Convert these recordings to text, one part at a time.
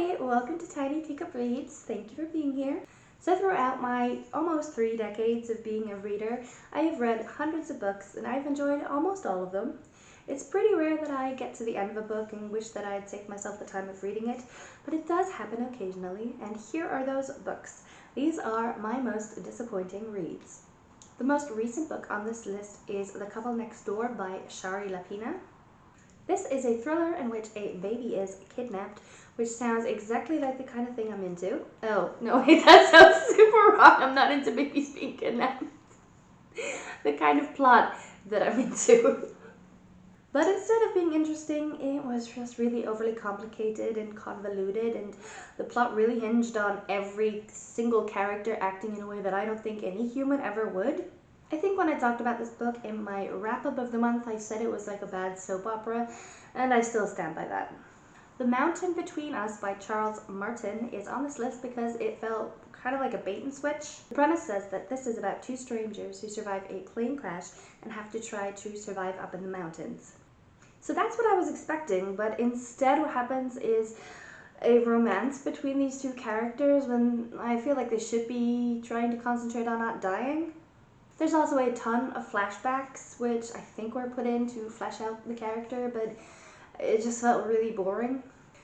Hi, welcome to Tiny Teacup Reads. Thank you for being here. So throughout my almost 3 decades of being a reader, I have read hundreds of books and I've enjoyed almost all of them. It's pretty rare that I get to the end of a book and wish that I'd take myself the time of reading it, but it does happen occasionally, and here are those books. These are my most disappointing reads. The most recent book on this list is The Couple Next Door by Shari Lapena. This is a thriller in which a baby is kidnapped, which sounds exactly like the kind of thing I'm into. Oh, no, wait, that sounds super wrong. I'm not into babies being kidnapped. The kind of plot that I'm into. But instead of being interesting, it was just really overly complicated and convoluted, and the plot really hinged on every single character acting in a way that I don't think any human ever would. I think when I talked about this book in my wrap-up of the month, I said it was like a bad soap opera, and I still stand by that. The Mountain Between Us by Charles Martin is on this list because it felt kind of like a bait and switch. The premise says that this is about two strangers who survive a plane crash and have to try to survive up in the mountains. So that's what I was expecting, but instead what happens is a romance between these two characters when I feel like they should be trying to concentrate on not dying. There's also a ton of flashbacks, which I think were put in to flesh out the character, but it just felt really boring.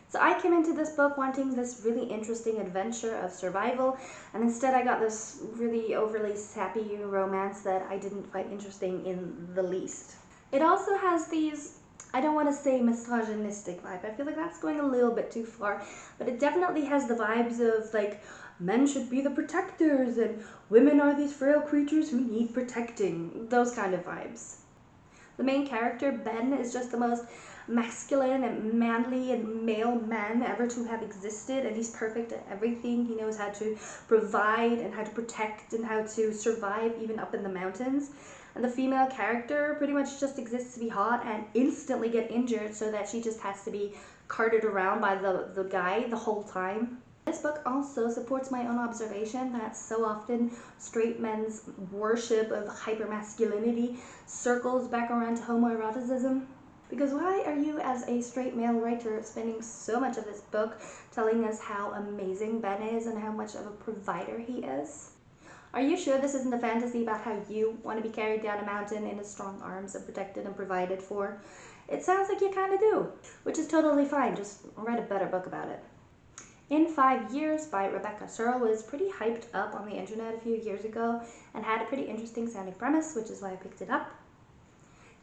So I came into this book wanting this really interesting adventure of survival, and instead I got this really overly sappy romance that I didn't find interesting in the least. It also has these, I don't want to say misogynistic vibe, I feel like that's going a little bit too far, but it definitely has the vibes of like, men should be the protectors and women are these frail creatures who need protecting, those kind of vibes. The main character, Ben, is just the most masculine and manly and male man ever to have existed, and he's perfect at everything. He knows how to provide and how to protect and how to survive even up in the mountains. And the female character pretty much just exists to be hot and instantly get injured so that she just has to be carted around by the guy the whole time. This book also supports my own observation that so often straight men's worship of hypermasculinity circles back around to homoeroticism. Because why are you, as a straight male writer, spending so much of this book telling us how amazing Ben is and how much of a provider he is? Are you sure this isn't a fantasy about how you want to be carried down a mountain in his strong arms and protected and provided for? It sounds like you kind of do, which is totally fine. Just write a better book about it. In 5 Years by Rebecca Searle was pretty hyped up on the internet a few years ago and had a pretty interesting sounding premise, which is why I picked it up.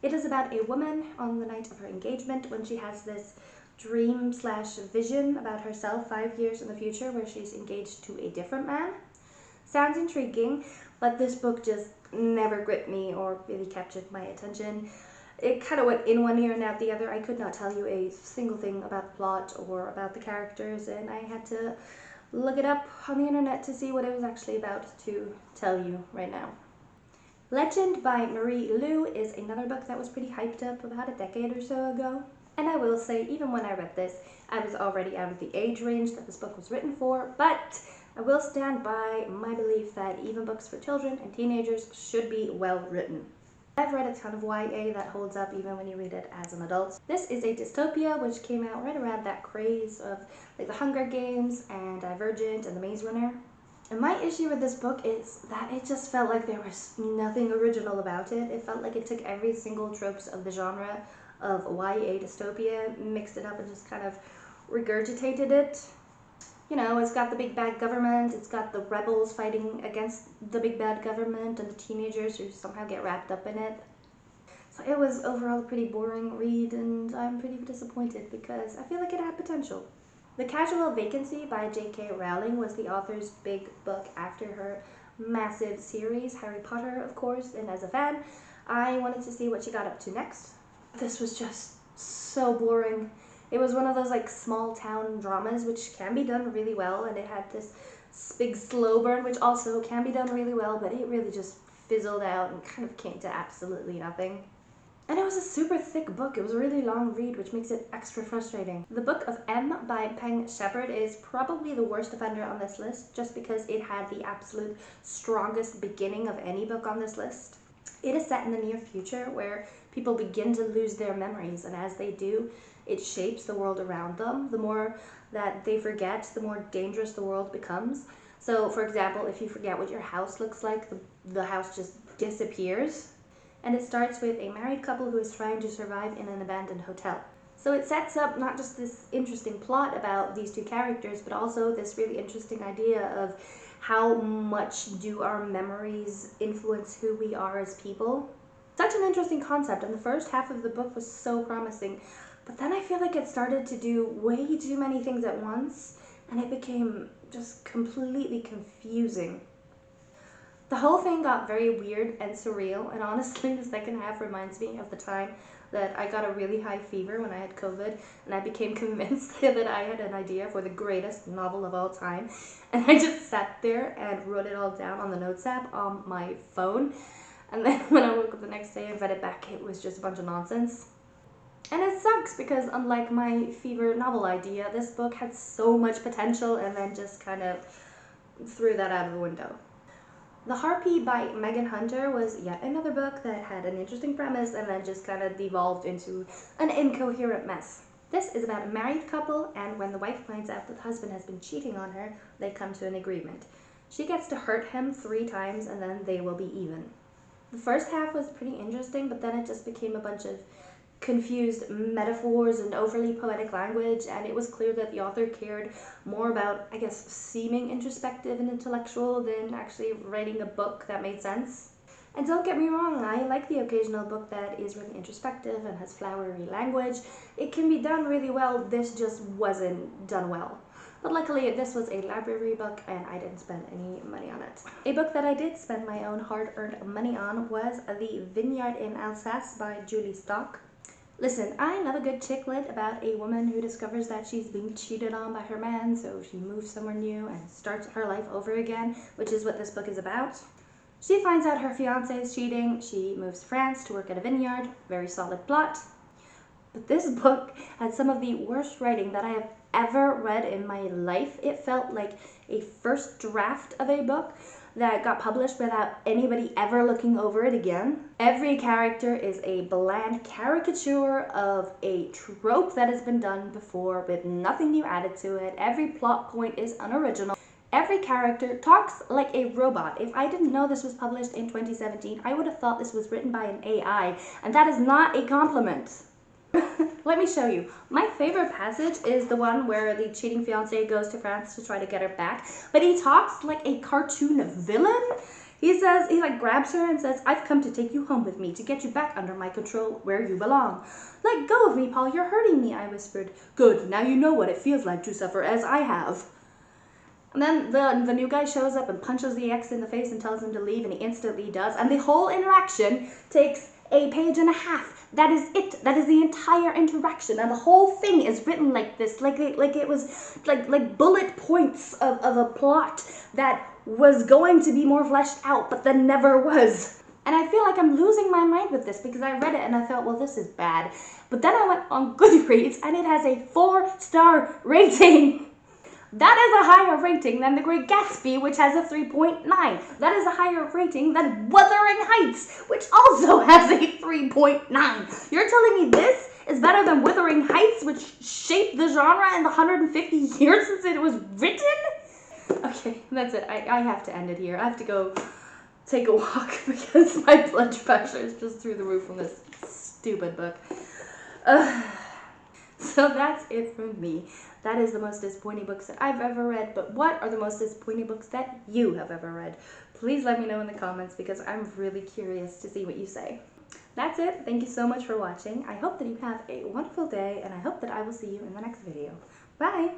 It is about a woman on the night of her engagement when she has this dream/vision about herself 5 years in the future where she's engaged to a different man. Sounds intriguing, but this book just never gripped me or really captured my attention. It kind of went in one ear and out the other. I could not tell you a single thing about the plot or about the characters, and I had to look it up on the internet to see what it was actually about to tell you right now. Legend by Marie Lu is another book that was pretty hyped up about a decade or so ago. And I will say, even when I read this, I was already out of the age range that this book was written for, but I will stand by my belief that even books for children and teenagers should be well written. I've read a ton of YA that holds up even when you read it as an adult. This is a dystopia which came out right around that craze of like the Hunger Games and Divergent and the Maze Runner. And my issue with this book is that it just felt like there was nothing original about it. It felt like it took every single tropes of the genre of YA dystopia, mixed it up and just kind of regurgitated it. You know, it's got the big bad government, it's got the rebels fighting against the big bad government and the teenagers who somehow get wrapped up in it. So it was overall a pretty boring read, and I'm pretty disappointed because I feel like it had potential. The Casual Vacancy by J.K. Rowling was the author's big book after her massive series, Harry Potter, of course, and as a fan, I wanted to see what she got up to next. This was just so boring. It was one of those like small town dramas which can be done really well, and it had this big slow burn which also can be done really well, but it really just fizzled out and kind of came to absolutely nothing. And it was a super thick book. It was a really long read, which makes it extra frustrating. The Book of M by Peng Shepherd is probably the worst offender on this list just because it had the absolute strongest beginning of any book on this list. It is set in the near future where people begin to lose their memories, and as they do, it shapes the world around them. The more that they forget, the more dangerous the world becomes. So, for example, if you forget what your house looks like, the house just disappears. And it starts with a married couple who is trying to survive in an abandoned hotel. So it sets up not just this interesting plot about these two characters, but also this really interesting idea of how much do our memories influence who we are as people. Such an interesting concept, and the first half of the book was so promising. But then I feel like it started to do way too many things at once, and it became just completely confusing. The whole thing got very weird and surreal, and honestly the second half reminds me of the time that I got a really high fever when I had COVID, and I became convinced that I had an idea for the greatest novel of all time, and I just sat there and wrote it all down on the notes app on my phone, and then when I woke up the next day and read it back, it was just a bunch of nonsense. And it sucks because unlike my fever novel idea, this book had so much potential and then just kind of threw that out of the window. The Harpy by Megan Hunter was yet another book that had an interesting premise and then just kind of devolved into an incoherent mess. This is about a married couple, and when the wife finds out that the husband has been cheating on her, they come to an agreement. She gets to hurt him 3 times and then they will be even. The first half was pretty interesting, but then it just became a bunch of confused metaphors and overly poetic language, and it was clear that the author cared more about, I guess, seeming introspective and intellectual than actually writing a book that made sense. And don't get me wrong, I like the occasional book that is really introspective and has flowery language. It can be done really well, this just wasn't done well. But luckily, this was a library book and I didn't spend any money on it. A book that I did spend my own hard-earned money on was The Vineyard in Alsace by Julie Stock. Listen, I love a good chick lit about a woman who discovers that she's being cheated on by her man, so she moves somewhere new and starts her life over again, which is what this book is about. She finds out her fiance is cheating, she moves to France to work at a vineyard, very solid plot. But this book had some of the worst writing that I have ever read in my life. It felt like a first draft of a book that got published without anybody ever looking over it again. Every character is a bland caricature of a trope that has been done before with nothing new added to it. Every plot point is unoriginal. Every character talks like a robot. If I didn't know this was published in 2017, I would have thought this was written by an AI, and that is not a compliment. Let me show you. My favorite passage is the one where the cheating fiance goes to France to try to get her back, but he talks like a cartoon villain. He grabs her and says, "I've come to take you home with me, to get you back under my control where you belong." "Let go of me, Paul, you're hurting me," I whispered. "Good, now you know what it feels like to suffer as I have." And then the new guy shows up and punches the ex in the face and tells him to leave, and he instantly does, and the whole interaction takes a page and a half. That is it. That is the entire interaction, and the whole thing is written like this, like it was like bullet points of a plot that was going to be more fleshed out, but then never was. And I feel like I'm losing my mind with this because I read it and I thought, well, this is bad. But then I went on Goodreads and it has a 4-star rating. That is a higher rating than The Great Gatsby, which has a 3.9. That is a higher rating than Wuthering Heights, which also has a 3.9. You're telling me this is better than Wuthering Heights, which shaped the genre in the 150 years since it was written? Okay, that's it. I have to end it here. I have to go take a walk because my blood pressure is just through the roof from this stupid book. So that's it from me. That is the most disappointing books that I've ever read, but what are the most disappointing books that you have ever read? Please let me know in the comments because I'm really curious to see what you say. That's it. Thank you so much for watching. I hope that you have a wonderful day, and I hope that I will see you in the next video. Bye!